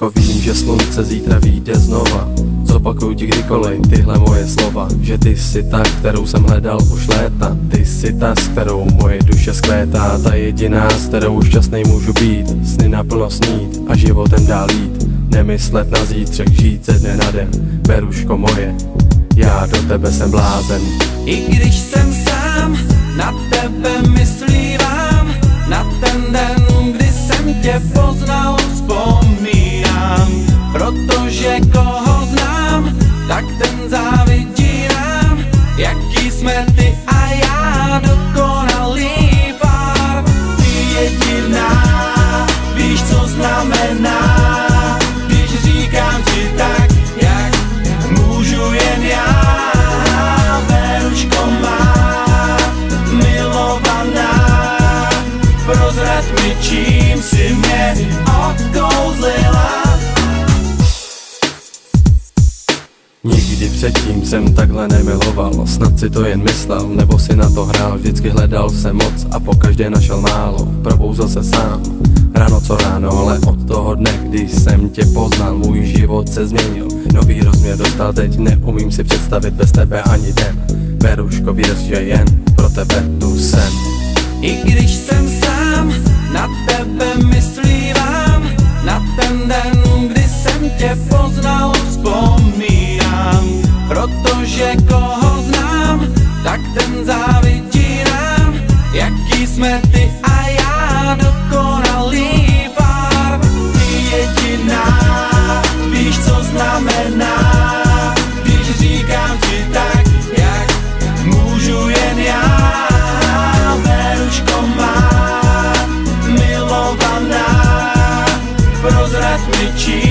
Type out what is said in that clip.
Veruško, vím, že slunce zítra vyjde znova. Zopakuju ti kdykoliv tyhle moje slova, že ty jsi ta, kterou jsem hledal už léta. Ty jsi ta, s kterou moje duše skvétá. Ta jediná, s kterou šťastnej můžu být, sny naplno snít a životem dál jít. Nemyslet na zítřek, žít ze dne na den. Veruško moje, já do tebe jsem blázen. I když jsem sám, na tebe myslívám. Na ten den, kdy jsem tě poznal, vzpomínám. Protože koho znám, tak ten závidí nám. Jaký jsme ty a já, dokonalý pár. Ty jediná, víš, co znamená, když říkám ti tak, jak můžu jen já. Veruško má, milovaná, prozrať mi, čím si mě odkouzlila. Nikdy předtím jsem takhle nemiloval, snad si to jen myslel, nebo si na to hrál. Vždycky hledal jsem moc a pokaždé našel málo, probouzl se sám, ráno co ráno. Ale od toho dne, když jsem tě poznal, můj život se změnil. Nový rozměr dostal, teď neumím si představit bez tebe ani den. Veruško, věř, že jen pro tebe tu jsem. I když jsem sám, na tebe myslívám. Na ten den, kdy jsem tě poznal, vzpomínám. Protože koho znám, tak ten závidí nám. Jaký jsme ty a já, dokonalý pár. Ty jediná, víš, co znamená, když říkám ti tak, jak můžu jen já. Veruško má, milovaná, prozrať mi, čím